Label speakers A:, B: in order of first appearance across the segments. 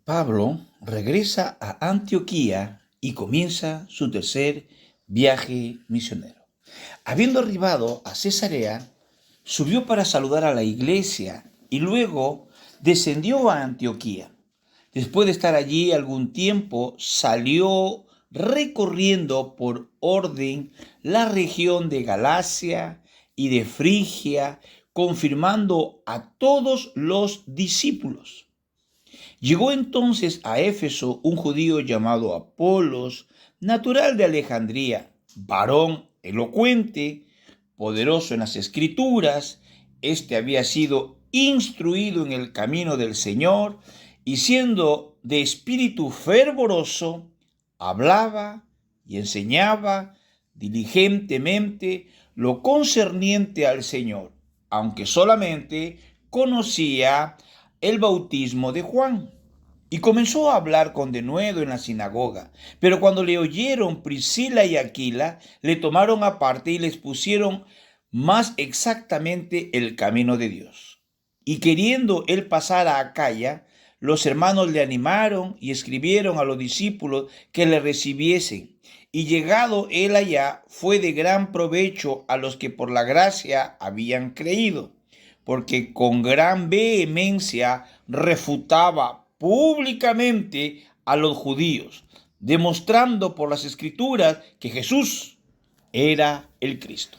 A: Pablo regresa a Antioquía y comienza su tercer viaje misionero. Habiendo arribado a Cesarea, subió para saludar a la iglesia y luego descendió a Antioquía. Después de estar allí algún tiempo, salió recorriendo por orden la región de Galacia y de Frigia, confirmando a todos los discípulos. Llegó entonces a Éfeso un judío llamado Apolos, natural de Alejandría, varón elocuente, poderoso en las escrituras. Este había sido instruido en el camino del Señor y siendo de espíritu fervoroso, hablaba y enseñaba diligentemente lo concerniente al Señor, aunque solamente conocía el bautismo de Juan. Y comenzó a hablar con denuedo en la sinagoga. Pero cuando le oyeron Priscila y Aquila, le tomaron aparte y les pusieron más exactamente el camino de Dios. Y queriendo él pasar a Acaya, los hermanos le animaron y escribieron a los discípulos que le recibiesen. Y llegado él allá, fue de gran provecho a los que por la gracia habían creído, porque con gran vehemencia refutaba públicamente a los judíos, demostrando por las escrituras que Jesús era el Cristo.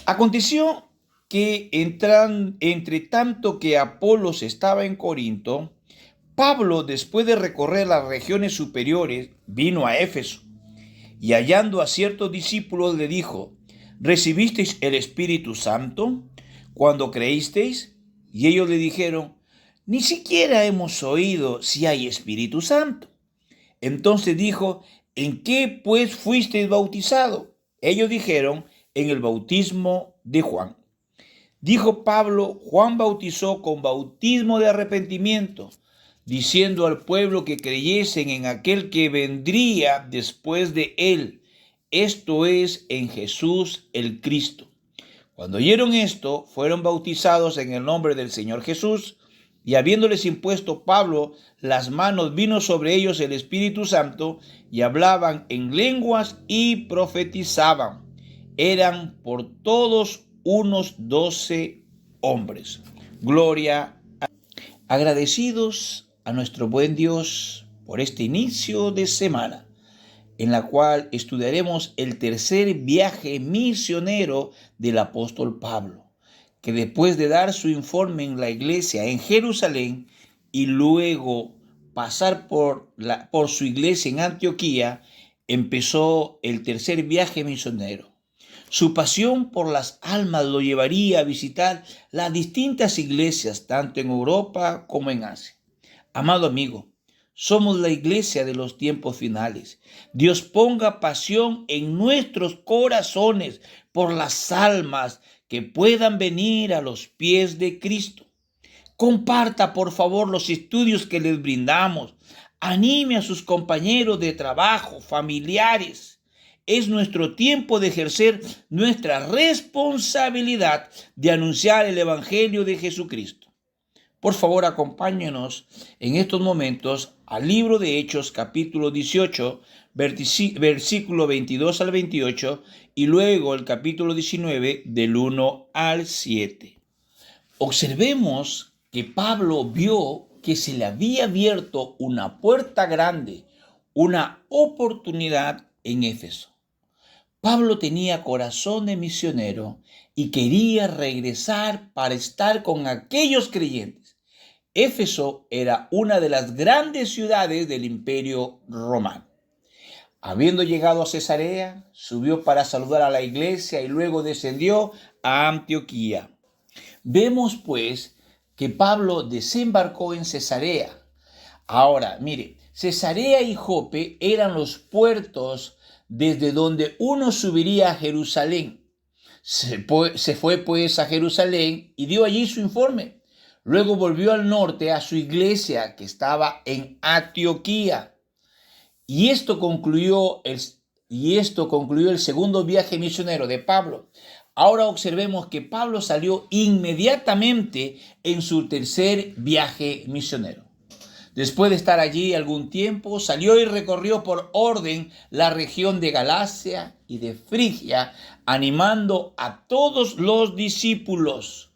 A: Aconteció que entre tanto que Apolos estaba en Corinto, Pablo, después de recorrer las regiones superiores, vino a Éfeso, y hallando a ciertos discípulos le dijo: ¿recibisteis el Espíritu Santo cuando creísteis? Y ellos le dijeron: ni siquiera hemos oído si hay Espíritu Santo. Entonces dijo: ¿en qué pues fuisteis bautizados? Ellos dijeron: en el bautismo de Juan. Dijo Pablo: Juan bautizó con bautismo de arrepentimiento, diciendo al pueblo que creyesen en aquel que vendría después de él, esto es, en Jesús el Cristo. Cuando oyeron esto, fueron bautizados en el nombre del Señor Jesús, y habiéndoles impuesto Pablo las manos, vino sobre ellos el Espíritu Santo, y hablaban en lenguas y profetizaban. Eran por todos unos 12 hombres. Gloria a Dios. Agradecidos a nuestro buen Dios por este inicio de semana, en la cual estudiaremos el tercer viaje misionero del apóstol Pablo, que después de dar su informe en la iglesia en Jerusalén y luego pasar por su iglesia en Antioquía, empezó el tercer viaje misionero. Su pasión por las almas lo llevaría a visitar las distintas iglesias, tanto en Europa como en Asia. Amado amigo, somos la iglesia de los tiempos finales. Dios ponga pasión en nuestros corazones por las almas que puedan venir a los pies de Cristo. Comparta, por favor, los estudios que les brindamos. Anime a sus compañeros de trabajo, familiares. Es nuestro tiempo de ejercer nuestra responsabilidad de anunciar el Evangelio de Jesucristo. Por favor, acompáñenos en estos momentos al libro de Hechos, capítulo 18, versículo 22 al 28, y luego el capítulo 19, del 1 al 7. Observemos que Pablo vio que se le había abierto una puerta grande, una oportunidad en Éfeso. Pablo tenía corazón de misionero y quería regresar para estar con aquellos creyentes. Éfeso era una de las grandes ciudades del Imperio Romano. Habiendo llegado a Cesarea, subió para saludar a la iglesia y luego descendió a Antioquía. Vemos pues que Pablo desembarcó en Cesarea. Ahora, mire, Cesarea y Jope eran los puertos desde donde uno subiría a Jerusalén. Se fue pues a Jerusalén y dio allí su informe. Luego volvió al norte a su iglesia que estaba en Antioquía. Y esto concluyó el segundo viaje misionero de Pablo. Ahora observemos que Pablo salió inmediatamente en su tercer viaje misionero. Después de estar allí algún tiempo, salió y recorrió por orden la región de Galacia y de Frigia, animando a todos los discípulos.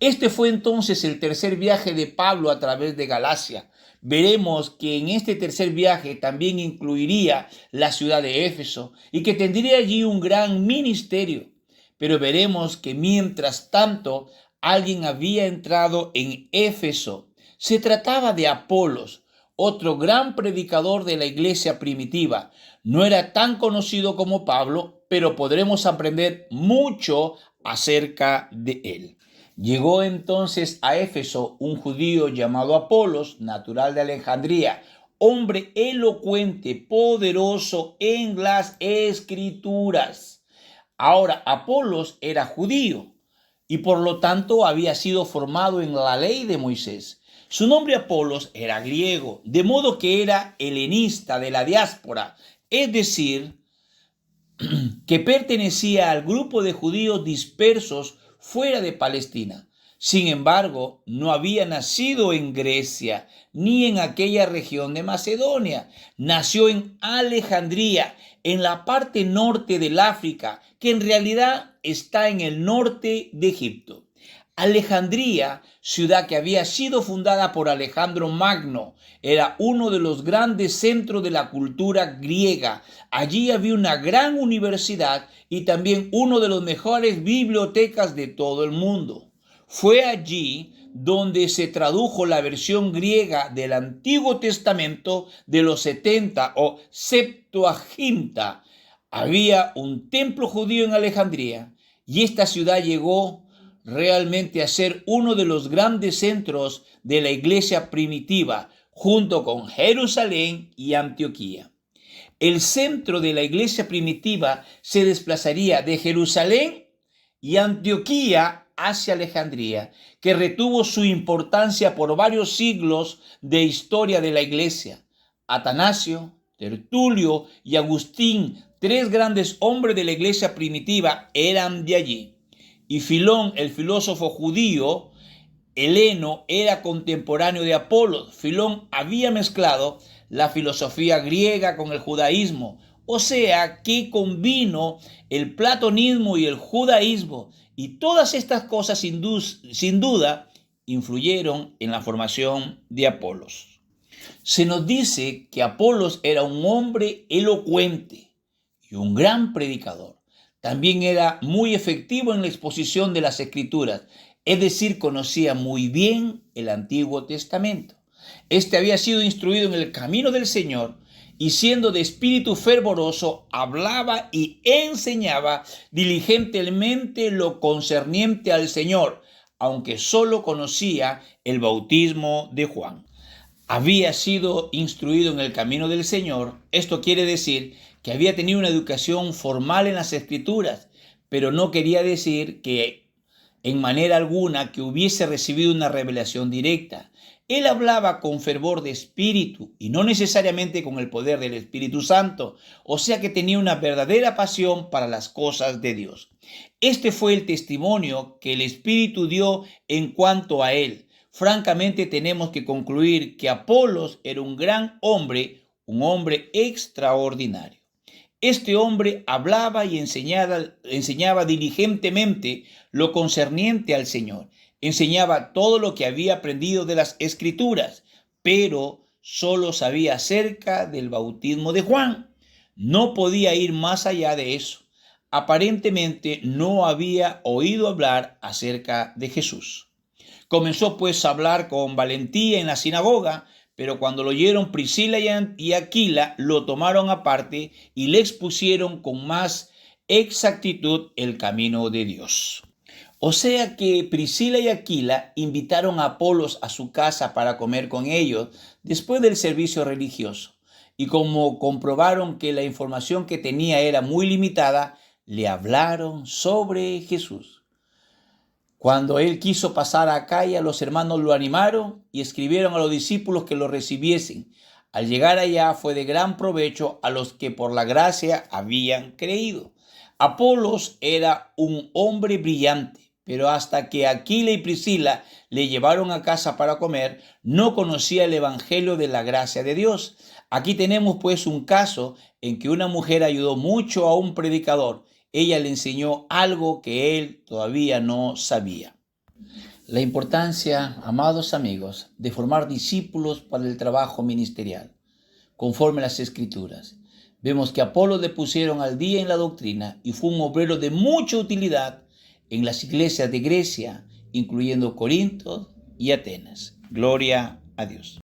A: Este fue entonces el tercer viaje de Pablo a través de Galacia. Veremos que en este tercer viaje también incluiría la ciudad de Éfeso y que tendría allí un gran ministerio. Pero veremos que mientras tanto alguien había entrado en Éfeso. Se trataba de Apolos, otro gran predicador de la iglesia primitiva. No era tan conocido como Pablo, pero podremos aprender mucho acerca de él. Llegó entonces a Éfeso un judío llamado Apolos, natural de Alejandría, hombre elocuente, poderoso en las escrituras. Ahora, Apolos era judío y por lo tanto había sido formado en la ley de Moisés. Su nombre Apolos era griego, de modo que era helenista de la diáspora, es decir, que pertenecía al grupo de judíos dispersos fuera de Palestina. Sin embargo, no había nacido en Grecia ni en aquella región de Macedonia. Nació en Alejandría, en la parte norte del África, que en realidad está en el norte de Egipto. Alejandría, ciudad que había sido fundada por Alejandro Magno, era uno de los grandes centros de la cultura griega. Allí había una gran universidad y también una de las mejores bibliotecas de todo el mundo. Fue allí donde se tradujo la versión griega del Antiguo Testamento de los 70 o Septuaginta. Había un templo judío en Alejandría y esta ciudad llegó realmente a ser uno de los grandes centros de la iglesia primitiva, junto con Jerusalén y Antioquía. El centro de la iglesia primitiva se desplazaría de Jerusalén y Antioquía hacia Alejandría, que retuvo su importancia por varios siglos de historia de la iglesia. Atanasio, Tertulio y Agustín, tres grandes hombres de la iglesia primitiva, eran de allí. Y Filón, el filósofo judío, Heleno, era contemporáneo de Apolos. Filón había mezclado la filosofía griega con el judaísmo, o sea que combinó el platonismo y el judaísmo, y todas estas cosas sin duda influyeron en la formación de Apolos. Se nos dice que Apolos era un hombre elocuente y un gran predicador. También era muy efectivo en la exposición de las Escrituras, es decir, conocía muy bien el Antiguo Testamento. Este había sido instruido en el camino del Señor y siendo de espíritu fervoroso, hablaba y enseñaba diligentemente lo concerniente al Señor, aunque solo conocía el bautismo de Juan. Había sido instruido en el camino del Señor. Esto quiere decir que había tenido una educación formal en las Escrituras, pero no quería decir que en manera alguna que hubiese recibido una revelación directa. Él hablaba con fervor de espíritu y no necesariamente con el poder del Espíritu Santo, o sea que tenía una verdadera pasión para las cosas de Dios. Este fue el testimonio que el Espíritu dio en cuanto a él. Francamente tenemos que concluir que Apolos era un gran hombre, un hombre extraordinario. Este hombre hablaba y enseñaba diligentemente lo concerniente al Señor. Enseñaba todo lo que había aprendido de las Escrituras, pero solo sabía acerca del bautismo de Juan. No podía ir más allá de eso. Aparentemente no había oído hablar acerca de Jesús. Comenzó pues a hablar con valentía en la sinagoga, pero cuando lo oyeron Priscila y Aquila, lo tomaron aparte y le expusieron con más exactitud el camino de Dios. O sea que Priscila y Aquila invitaron a Apolos a su casa para comer con ellos después del servicio religioso. Y como comprobaron que la información que tenía era muy limitada, le hablaron sobre Jesús. Cuando él quiso pasar a Acaya, los hermanos lo animaron y escribieron a los discípulos que lo recibiesen. Al llegar allá fue de gran provecho a los que por la gracia habían creído. Apolos era un hombre brillante, pero hasta que Aquila y Priscila le llevaron a casa para comer, no conocía el evangelio de la gracia de Dios. Aquí tenemos pues un caso en que una mujer ayudó mucho a un predicador. Ella le enseñó algo que él todavía no sabía. La importancia, amados amigos, de formar discípulos para el trabajo ministerial, conforme a las Escrituras. Vemos que Apolo le pusieron al día en la doctrina y fue un obrero de mucha utilidad en las iglesias de Grecia, incluyendo Corinto y Atenas. Gloria a Dios.